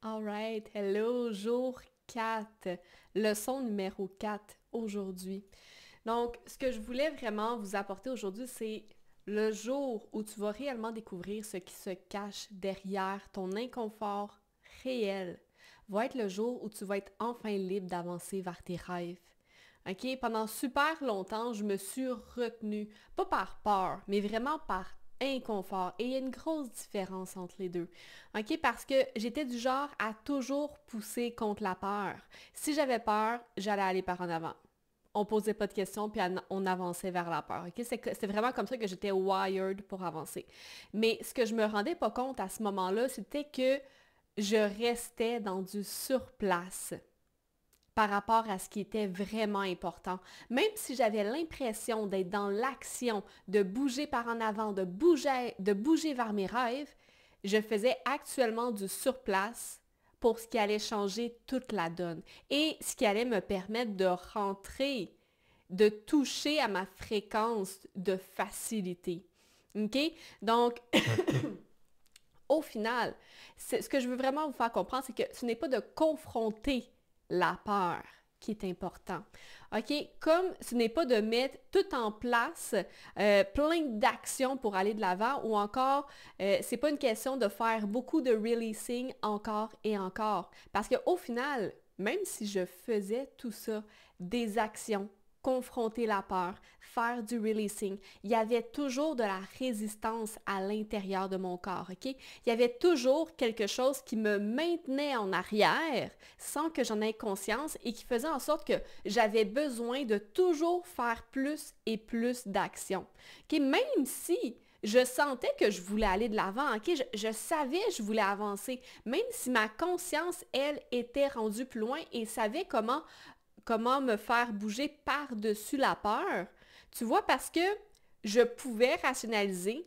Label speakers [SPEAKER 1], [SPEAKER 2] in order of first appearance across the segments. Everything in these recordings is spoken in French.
[SPEAKER 1] Alright, hello, jour 4, leçon numéro 4 aujourd'hui. Donc, ce que je voulais vraiment vous apporter aujourd'hui, c'est le jour où tu vas réellement découvrir ce qui se cache derrière ton inconfort réel. Va être le jour où tu vas être enfin libre d'avancer vers tes rêves. OK? Pendant super longtemps, je me suis retenue, pas par peur, mais vraiment par inconfort. Et il y a une grosse différence entre les deux. OK? Parce que j'étais du genre à toujours pousser contre la peur. Si j'avais peur, j'allais aller par en avant. On posait pas de questions, puis on avançait vers la peur. OK? C'est vraiment comme ça que j'étais wired pour avancer. Mais ce que je me rendais pas compte à ce moment-là, c'était que je restais dans du surplace par rapport à ce qui était vraiment important. Même si j'avais l'impression d'être dans l'action, de bouger par en avant, de bouger vers mes rêves, je faisais actuellement du surplace pour ce qui allait changer toute la donne et ce qui allait me permettre de rentrer, de toucher à ma fréquence de facilité. OK? Donc, au final, ce que je veux vraiment vous faire comprendre, c'est que ce n'est pas de confronter la peur qui est important. OK? Comme ce n'est pas de mettre tout en place, plein d'actions pour aller de l'avant ou encore, c'est pas une question de faire beaucoup de releasing encore et encore. Parce qu'au final, même si je faisais tout ça, des actions, confronter la peur, faire du releasing, il y avait toujours de la résistance à l'intérieur de mon corps, OK? Il y avait toujours quelque chose qui me maintenait en arrière sans que j'en aie conscience et qui faisait en sorte que j'avais besoin de toujours faire plus et plus d'actions. OK? Même si je sentais que je voulais aller de l'avant, OK? Je savais que je voulais avancer, même si ma conscience, elle, était rendue plus loin et savait comment me faire bouger par-dessus la peur. Tu vois, parce que je pouvais rationaliser,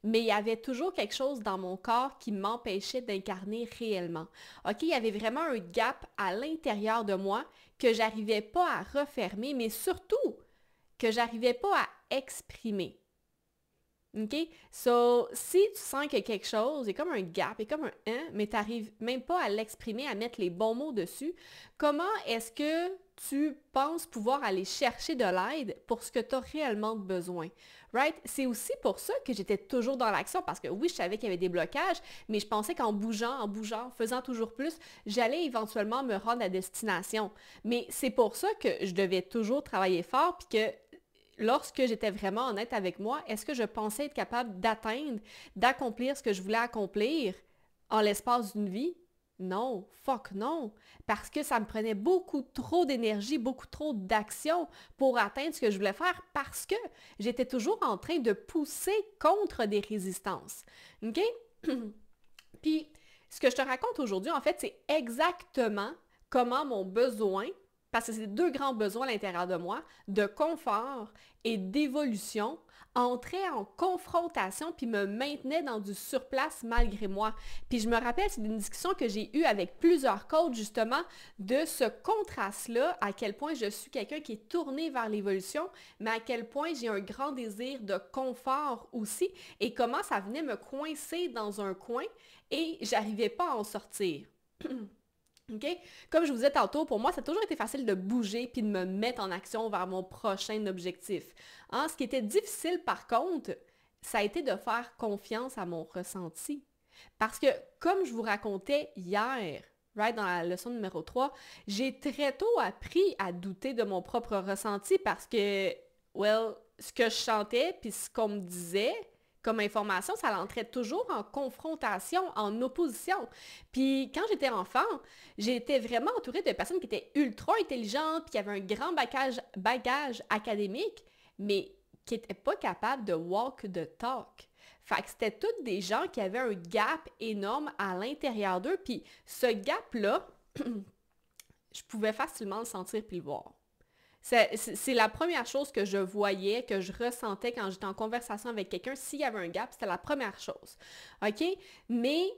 [SPEAKER 1] mais il y avait toujours quelque chose dans mon corps qui m'empêchait d'incarner réellement. OK, il y avait vraiment un gap à l'intérieur de moi que j'arrivais pas à refermer, mais surtout que j'arrivais pas à exprimer. OK? So, si tu sens qu'il y a quelque chose, il y a comme un gap, il y a comme un « hein », mais tu n'arrives même pas à l'exprimer, à mettre les bons mots dessus, comment est-ce que tu penses pouvoir aller chercher de l'aide pour ce que tu as réellement besoin? Right? C'est aussi pour ça que j'étais toujours dans l'action, parce que oui, je savais qu'il y avait des blocages, mais je pensais qu'en bougeant, faisant toujours plus, j'allais éventuellement me rendre à destination. Mais c'est pour ça que je devais toujours travailler fort, puis que lorsque j'étais vraiment honnête avec moi, est-ce que je pensais être capable d'atteindre, d'accomplir ce que je voulais accomplir en l'espace d'une vie? Non, fuck non, parce que ça me prenait beaucoup trop d'énergie, beaucoup trop d'action pour atteindre ce que je voulais faire parce que j'étais toujours en train de pousser contre des résistances. OK? Puis, ce que je te raconte aujourd'hui, en fait, c'est exactement comment mon besoin, parce que c'est deux grands besoins à l'intérieur de moi, de confort et d'évolution, entrait en confrontation puis me maintenait dans du surplace malgré moi. Puis je me rappelle, c'est une discussion que j'ai eue avec plusieurs coachs justement de ce contraste-là, à quel point je suis quelqu'un qui est tourné vers l'évolution, mais à quel point j'ai un grand désir de confort aussi et comment ça venait me coincer dans un coin et j'arrivais pas à en sortir. OK? Comme je vous disais tantôt, pour moi, ça a toujours été facile de bouger puis de me mettre en action vers mon prochain objectif. Hein? Ce qui était difficile, par contre, ça a été de faire confiance à mon ressenti. Parce que, comme je vous racontais hier, right, dans la leçon numéro 3, j'ai très tôt appris à douter de mon propre ressenti parce que, well, ce que je chantais puis ce qu'on me disait, comme information, ça l'entrait toujours en confrontation, en opposition. Puis quand j'étais enfant, j'étais vraiment entourée de personnes qui étaient ultra intelligentes, puis qui avaient un grand bagage académique, mais qui n'étaient pas capables de walk the talk. Fait que c'était toutes des gens qui avaient un gap énorme à l'intérieur d'eux, puis ce gap-là, je pouvais facilement le sentir puis le voir. C'est la première chose que je voyais, que je ressentais quand j'étais en conversation avec quelqu'un. S'il y avait un gap, c'était la première chose. OK? Mais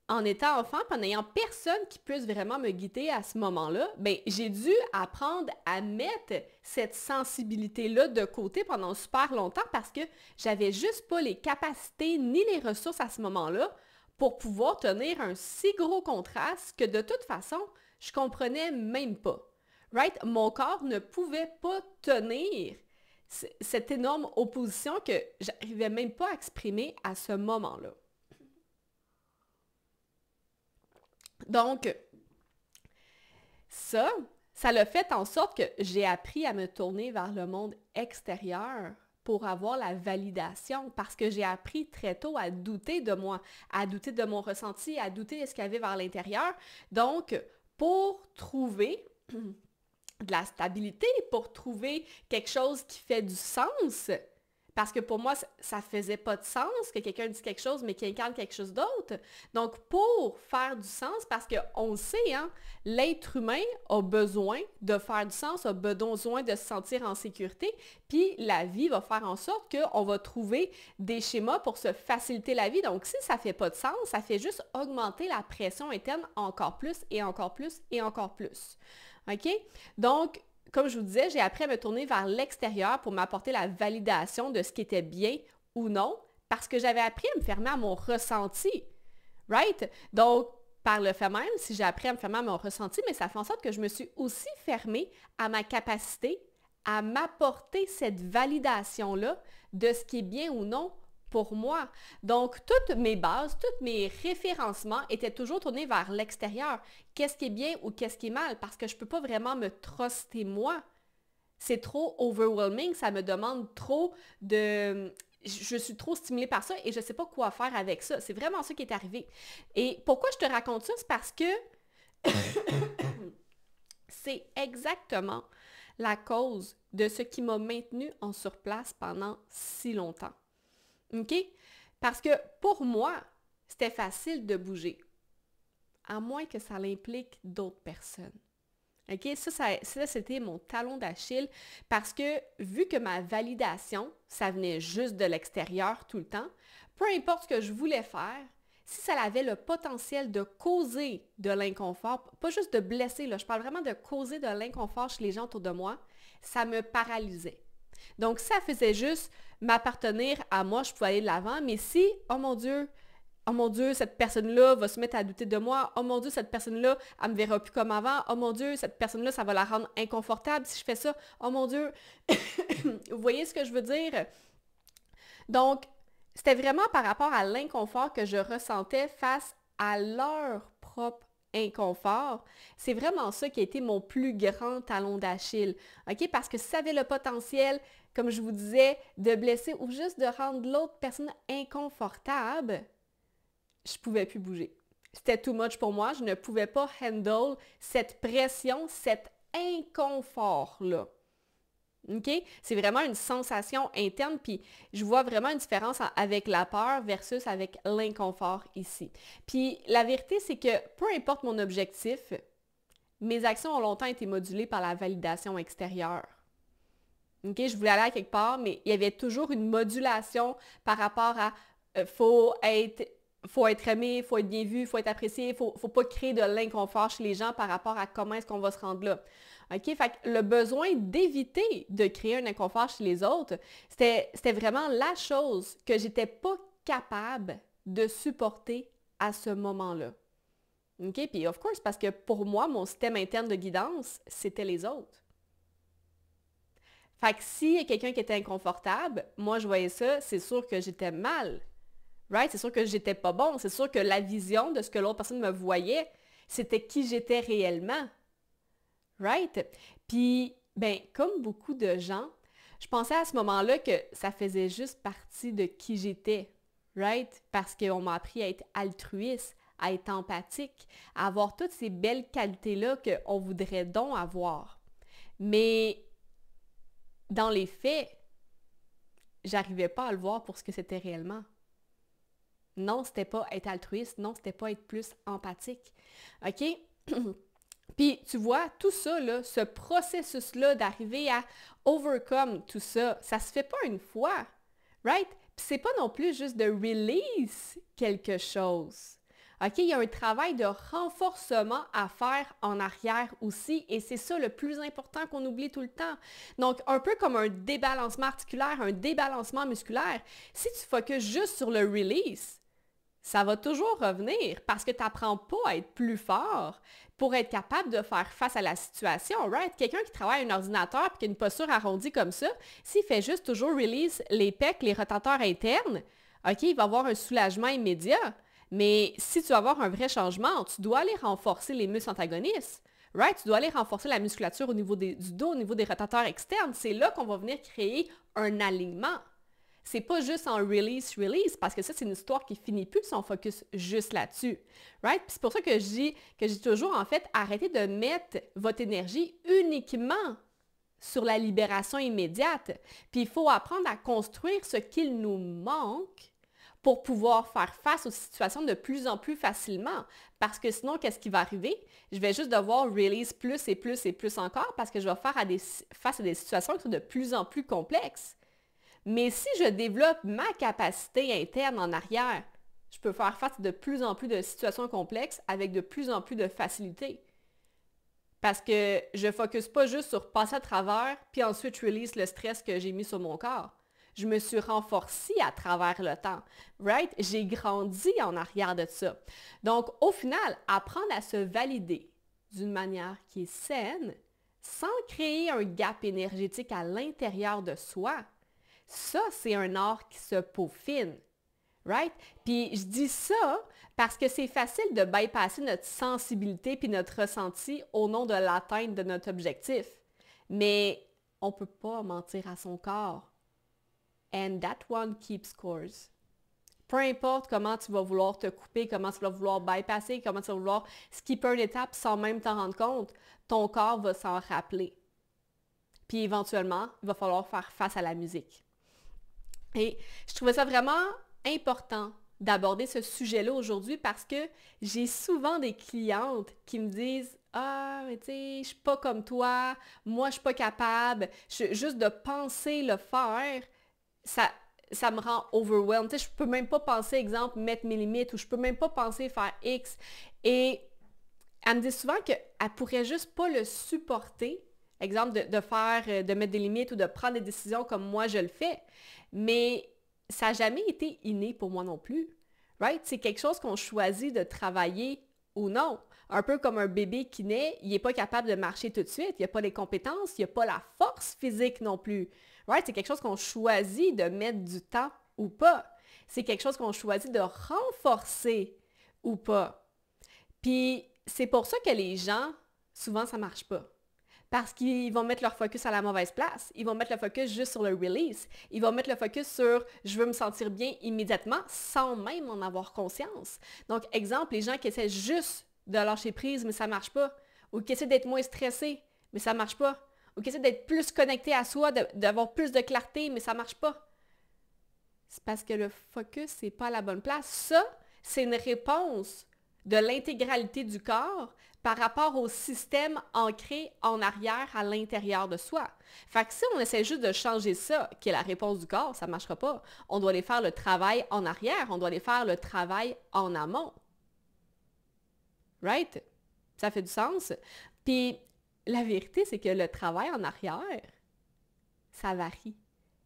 [SPEAKER 1] en étant enfant, puis en n'ayant personne qui puisse vraiment me guider à ce moment-là, ben j'ai dû apprendre à mettre cette sensibilité-là de côté pendant super longtemps parce que j'avais juste pas les capacités ni les ressources à ce moment-là pour pouvoir tenir un si gros contraste que de toute façon, je comprenais même pas. Right? Mon corps ne pouvait pas tenir cette énorme opposition que j'arrivais même pas à exprimer à ce moment-là. Donc, ça l'a fait en sorte que j'ai appris à me tourner vers le monde extérieur pour avoir la validation, parce que j'ai appris très tôt à douter de moi, à douter de mon ressenti, à douter de ce qu'il y avait vers l'intérieur. Donc, pour trouver de la stabilité, pour trouver quelque chose qui fait du sens, parce que pour moi, ça faisait pas de sens que quelqu'un dise quelque chose, mais qu'il incarne quelque chose d'autre. Donc, pour faire du sens, parce qu'on le sait, hein, l'être humain a besoin de faire du sens, a besoin de se sentir en sécurité, puis la vie va faire en sorte qu'on va trouver des schémas pour se faciliter la vie. Donc, si ça fait pas de sens, ça fait juste augmenter la pression interne encore plus et encore plus et encore plus. OK? Donc, comme je vous disais, j'ai appris à me tourner vers l'extérieur pour m'apporter la validation de ce qui était bien ou non, parce que j'avais appris à me fermer à mon ressenti. Right? Donc, par le fait même, si j'ai appris à me fermer à mon ressenti, mais ça fait en sorte que je me suis aussi fermée à ma capacité à m'apporter cette validation-là de ce qui est bien ou non pour moi. Donc, toutes mes bases, tous mes référencements étaient toujours tournés vers l'extérieur. Qu'est-ce qui est bien ou qu'est-ce qui est mal? Parce que je ne peux pas vraiment me truster moi. C'est trop overwhelming, ça me demande trop de... Je suis trop stimulée par ça et je ne sais pas quoi faire avec ça. C'est vraiment ça qui est arrivé. Et pourquoi je te raconte ça? C'est parce que c'est exactement la cause de ce qui m'a maintenue en surplace pendant si longtemps. OK? Parce que pour moi, c'était facile de bouger, à moins que ça implique d'autres personnes. OK? Ça, c'était mon talon d'Achille parce que vu que ma validation, ça venait juste de l'extérieur tout le temps, peu importe ce que je voulais faire, si ça avait le potentiel de causer de l'inconfort, pas juste de blesser, là, je parle vraiment de causer de l'inconfort chez les gens autour de moi, ça me paralysait. Donc, ça faisait juste m'appartenir à moi, je pouvais aller de l'avant, mais si, oh mon Dieu, cette personne-là va se mettre à douter de moi, oh mon Dieu, cette personne-là, elle me verra plus comme avant, oh mon Dieu, cette personne-là, ça va la rendre inconfortable si je fais ça, oh mon Dieu, vous voyez ce que je veux dire? Donc, c'était vraiment par rapport à l'inconfort que je ressentais face à leur propre inconfort. C'est vraiment ça qui a été mon plus grand talon d'Achille. OK? Parce que si ça avait le potentiel, comme je vous disais, de blesser ou juste de rendre l'autre personne inconfortable, je ne pouvais plus bouger. C'était too much pour moi. Je ne pouvais pas handle cette pression, cet inconfort-là. OK? C'est vraiment une sensation interne, puis je vois vraiment une différence avec la peur versus avec l'inconfort ici. Puis la vérité, c'est que peu importe mon objectif, mes actions ont longtemps été modulées par la validation extérieure. OK? Je voulais aller à quelque part, mais il y avait toujours une modulation par rapport à faut être aimé, il faut être bien vu, il faut être apprécié, il faut pas créer de l'inconfort chez les gens par rapport à comment est-ce qu'on va se rendre là. OK? Fait que le besoin d'éviter de créer un inconfort chez les autres, c'était vraiment la chose que j'étais pas capable de supporter à ce moment-là. OK? Puis of course, parce que pour moi, mon système interne de guidance, c'était les autres. Fait que s'il y a quelqu'un qui était inconfortable, moi je voyais ça, c'est sûr que j'étais mal. Right? C'est sûr que j'étais pas bon. C'est sûr que la vision de ce que l'autre personne me voyait, c'était qui j'étais réellement. Right? Puis, ben, comme beaucoup de gens, je pensais à ce moment-là que ça faisait juste partie de qui j'étais. Right? Parce qu'on m'a appris à être altruiste, à être empathique, à avoir toutes ces belles qualités-là qu'on voudrait donc avoir. Mais dans les faits, j'arrivais pas à le voir pour ce que c'était réellement. Non, c'était pas être altruiste. Non, c'était pas être plus empathique. OK? Puis, tu vois, tout ça, là, ce processus-là d'arriver à overcome tout ça, ça se fait pas une fois. Right? Puis, c'est pas non plus juste de release quelque chose. OK? Il y a un travail de renforcement à faire en arrière aussi, et c'est ça le plus important qu'on oublie tout le temps. Donc, un peu comme un débalancement articulaire, un débalancement musculaire, si tu focuses juste sur le release, Ça va toujours revenir parce que tu n'apprends pas à être plus fort pour être capable de faire face à la situation, right? Quelqu'un qui travaille à un ordinateur et qui a une posture arrondie comme ça, s'il fait juste toujours release les pecs, les rotateurs internes, OK, il va avoir un soulagement immédiat. Mais si tu veux avoir un vrai changement, tu dois aller renforcer les muscles antagonistes, right? Tu dois aller renforcer la musculature au niveau du dos, au niveau des rotateurs externes. C'est là qu'on va venir créer un alignement. C'est pas juste en release, parce que ça, c'est une histoire qui finit plus si on focus juste là-dessus. Right? Puis c'est pour ça que je dis toujours, en fait, arrêtez de mettre votre énergie uniquement sur la libération immédiate. Puis il faut apprendre à construire ce qu'il nous manque pour pouvoir faire face aux situations de plus en plus facilement. Parce que sinon, qu'est-ce qui va arriver? Je vais juste devoir release plus et plus et plus encore parce que je vais faire face à des situations qui sont de plus en plus complexes. Mais si je développe ma capacité interne en arrière, je peux faire face à de plus en plus de situations complexes avec de plus en plus de facilité. Parce que je ne focus pas juste sur passer à travers, puis ensuite je release le stress que j'ai mis sur mon corps. Je me suis renforcée à travers le temps, right? J'ai grandi en arrière de ça. Donc, au final, apprendre à se valider d'une manière qui est saine, sans créer un gap énergétique à l'intérieur de soi, ça, c'est un art qui se peaufine, right? Puis je dis ça parce que c'est facile de bypasser notre sensibilité puis notre ressenti au nom de l'atteinte de notre objectif. Mais on ne peut pas mentir à son corps. And that one keeps scores. Peu importe comment tu vas vouloir te couper, comment tu vas vouloir bypasser, comment tu vas vouloir skipper une étape sans même t'en rendre compte, ton corps va s'en rappeler. Puis éventuellement, il va falloir faire face à la musique. Et je trouvais ça vraiment important d'aborder ce sujet-là aujourd'hui parce que j'ai souvent des clientes qui me disent « Ah, mais tu sais, je suis pas comme toi, moi je suis pas capable, juste de penser le faire, ça me rend overwhelmed. Tu sais, je peux même pas penser, exemple, mettre mes limites ou je peux même pas penser faire X. » Et elle me dit souvent qu'elle pourrait juste pas le supporter, exemple, de mettre des limites ou de prendre des décisions comme moi je le fais. Mais ça n'a jamais été inné pour moi non plus. Right? C'est quelque chose qu'on choisit de travailler ou non. Un peu comme un bébé qui naît, il n'est pas capable de marcher tout de suite, il n'a pas les compétences, il n'a pas la force physique non plus. Right? C'est quelque chose qu'on choisit de mettre du temps ou pas. C'est quelque chose qu'on choisit de renforcer ou pas. Puis c'est pour ça que les gens, souvent, ça ne marche pas. Parce qu'ils vont mettre leur focus à la mauvaise place. Ils vont mettre le focus juste sur le release. Ils vont mettre le focus sur « je veux me sentir bien immédiatement » sans même en avoir conscience. Donc, exemple, les gens qui essaient juste de lâcher prise, mais ça ne marche pas. Ou qui essaient d'être moins stressés, mais ça ne marche pas. Ou qui essaient d'être plus connectés à soi, d'avoir plus de clarté, mais ça ne marche pas. C'est parce que le focus n'est pas à la bonne place. Ça, c'est une réponse de l'intégralité du corps par rapport au système ancré en arrière à l'intérieur de soi. Fait que si on essaie juste de changer ça, qui est la réponse du corps, ça ne marchera pas. On doit aller faire le travail en arrière, on doit aller faire le travail en amont. Right? Ça fait du sens? Puis la vérité, c'est que le travail en arrière, ça varie.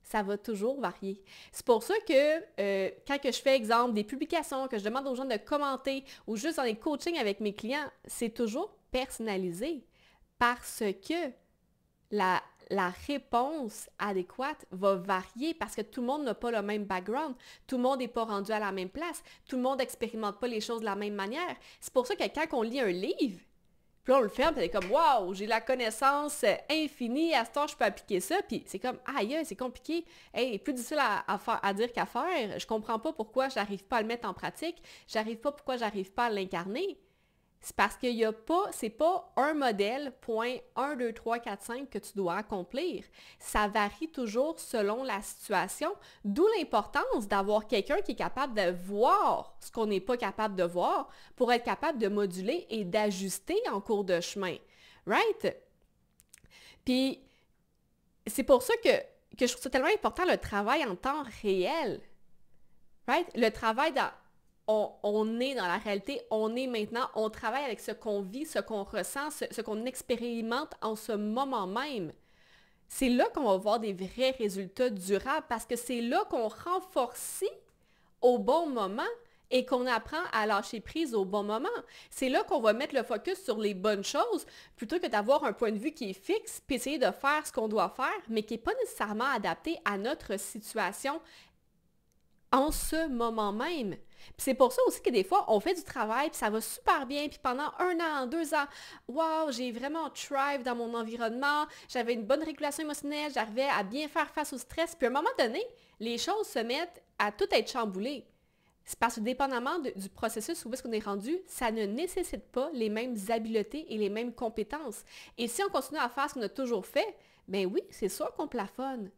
[SPEAKER 1] Ça va toujours varier. C'est pour ça que quand que je fais, exemple, des publications, que je demande aux gens de commenter ou juste dans les coachings avec mes clients, c'est toujours personnalisé parce que la réponse adéquate va varier parce que tout le monde n'a pas le même background, tout le monde n'est pas rendu à la même place, tout le monde n'expérimente pas les choses de la même manière. C'est pour ça que quand on lit un livre, puis là, on le ferme, puis c'est comme « Wow, j'ai la connaissance infinie, à ce temps, je peux appliquer ça. » Puis c'est comme « Aïe, c'est compliqué. Hey, plus difficile à dire qu'à faire. Je comprends pas pourquoi j'arrive pas à le mettre en pratique. J'arrive pas pourquoi j'arrive pas à l'incarner. » C'est parce qu'il y a pas, c'est pas un modèle, point 1, 2, 3, 4, 5 que tu dois accomplir. Ça varie toujours selon la situation, d'où l'importance d'avoir quelqu'un qui est capable de voir ce qu'on n'est pas capable de voir pour être capable de moduler et d'ajuster en cours de chemin. Right? Puis, c'est pour ça que je trouve ça tellement important le travail en temps réel. Right? Le travail dans... On est dans la réalité, on est maintenant, on travaille avec ce qu'on vit, ce qu'on ressent, ce qu'on expérimente en ce moment même. C'est là qu'on va voir des vrais résultats durables parce que c'est là qu'on renforce au bon moment et qu'on apprend à lâcher prise au bon moment. C'est là qu'on va mettre le focus sur les bonnes choses plutôt que d'avoir un point de vue qui est fixe puis essayer de faire ce qu'on doit faire, mais qui n'est pas nécessairement adapté à notre situation en ce moment même. Puis c'est pour ça aussi que des fois, on fait du travail, puis ça va super bien, puis pendant 1 an, 2 ans, wow, j'ai vraiment thrive dans mon environnement, j'avais une bonne régulation émotionnelle, j'arrivais à bien faire face au stress, puis à un moment donné, les choses se mettent à tout être chamboulées. C'est parce que dépendamment du processus où est-ce qu'on est rendu, ça ne nécessite pas les mêmes habiletés et les mêmes compétences. Et si on continue à faire ce qu'on a toujours fait, ben oui, c'est sûr qu'on plafonne.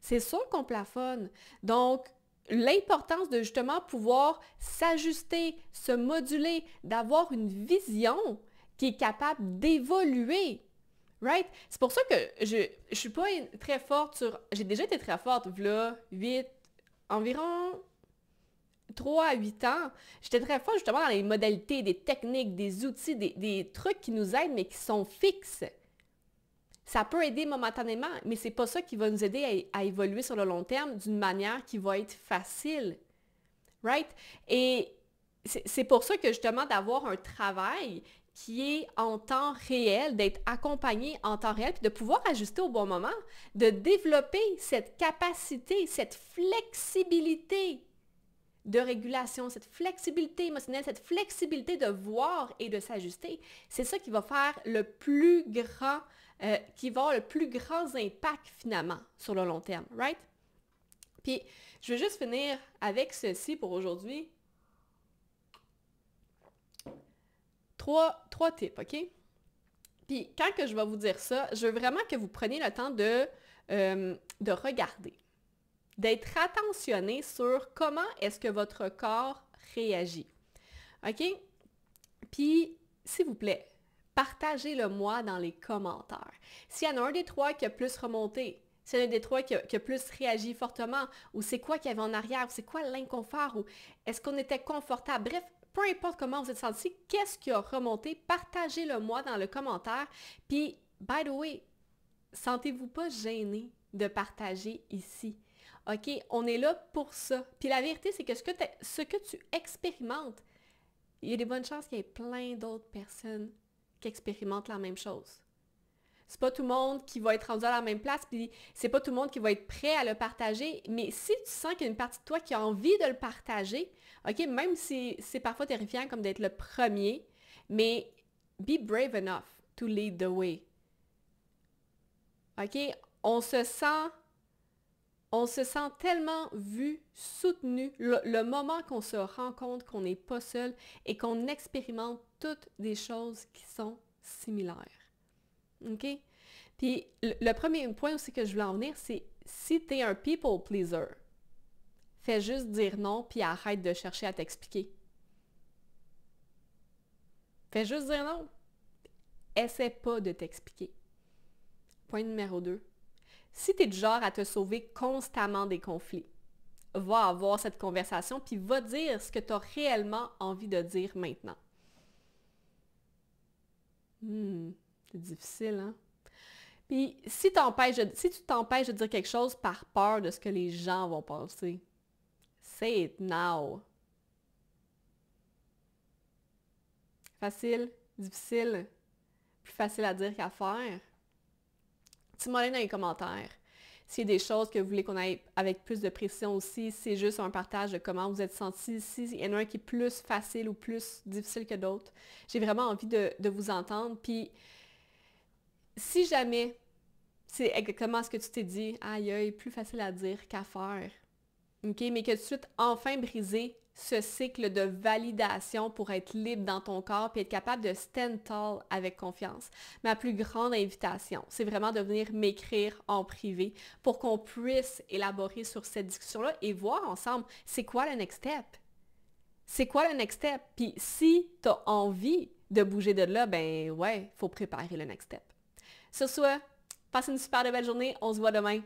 [SPEAKER 1] C'est sûr qu'on plafonne. Donc, l'importance de justement pouvoir s'ajuster, se moduler, d'avoir une vision qui est capable d'évoluer. Right? C'est pour ça que je suis pas très forte sur... J'ai déjà été très forte, là, environ 3 à 8 ans. J'étais très forte justement dans les modalités, des techniques, des outils, des trucs qui nous aident, mais qui sont fixes. Ça peut aider momentanément, mais c'est pas ça qui va nous aider à évoluer sur le long terme d'une manière qui va être facile. Right? Et c'est pour ça que justement d'avoir un travail qui est en temps réel, d'être accompagné en temps réel, puis de pouvoir ajuster au bon moment, de développer cette capacité, cette flexibilité de régulation, cette flexibilité émotionnelle, cette flexibilité de voir et de s'ajuster, c'est ça qui va faire le plus grand, qui va avoir le plus grand impact finalement sur le long terme, right? Puis, je vais juste finir avec ceci pour aujourd'hui. Trois tips, OK? Puis, quand que je vais vous dire ça, je veux vraiment que vous preniez le temps de regarder, d'être attentionné sur comment est-ce que votre corps réagit. OK? Puis, s'il vous plaît, partagez-le moi dans les commentaires. S'il y en a un des trois qui a plus remonté, s'il y en a un des trois qui a plus réagi fortement, ou c'est quoi qu'il y avait en arrière, ou c'est quoi l'inconfort, ou est-ce qu'on était confortable, bref, peu importe comment vous êtes senti, qu'est-ce qui a remonté, partagez-le moi dans le commentaire. Puis, by the way, sentez-vous pas gêné de partager ici. OK? On est là pour ça. Puis la vérité, c'est que ce que tu expérimentes, il y a des bonnes chances qu'il y ait plein d'autres personnes qui expérimentent la même chose. C'est pas tout le monde qui va être rendu à la même place, puis c'est pas tout le monde qui va être prêt à le partager, mais si tu sens qu'il y a une partie de toi qui a envie de le partager, OK, même si c'est parfois terrifiant comme d'être le premier, mais be brave enough to lead the way. OK? On se sent tellement vu, soutenu, le moment qu'on se rend compte qu'on n'est pas seul et qu'on expérimente toutes des choses qui sont similaires. OK? Puis le premier point aussi que je voulais en venir, c'est si tu es un people pleaser, fais juste dire non puis arrête de chercher à t'expliquer. Fais juste dire non. Essaie pas de t'expliquer. Point numéro 2. Si tu es du genre à te sauver constamment des conflits, va avoir cette conversation puis va dire ce que tu as réellement envie de dire maintenant. C'est difficile, hein? Puis si tu t'empêches de dire quelque chose par peur de ce que les gens vont penser, say it now. Facile, difficile, plus facile à dire qu'à faire. Dis-moi dans les commentaires. S'il y a des choses que vous voulez qu'on aille avec plus de précision aussi, c'est juste un partage de comment vous êtes senti. S'il y en a un qui est plus facile ou plus difficile que d'autres, j'ai vraiment envie de vous entendre. Puis, si jamais c'est exactement ce que tu t'es dit, aïe aïe, plus facile à dire qu'à faire, OK, mais que tu souhaites enfin briser ce cycle de validation pour être libre dans ton corps et être capable de stand tall avec confiance. Ma plus grande invitation, c'est vraiment de venir m'écrire en privé pour qu'on puisse élaborer sur cette discussion-là et voir ensemble c'est quoi le next step. C'est quoi le next step? Puis si tu as envie de bouger de là, ben ouais, il faut préparer le next step. Sur ce, passez une super belle journée. On se voit demain.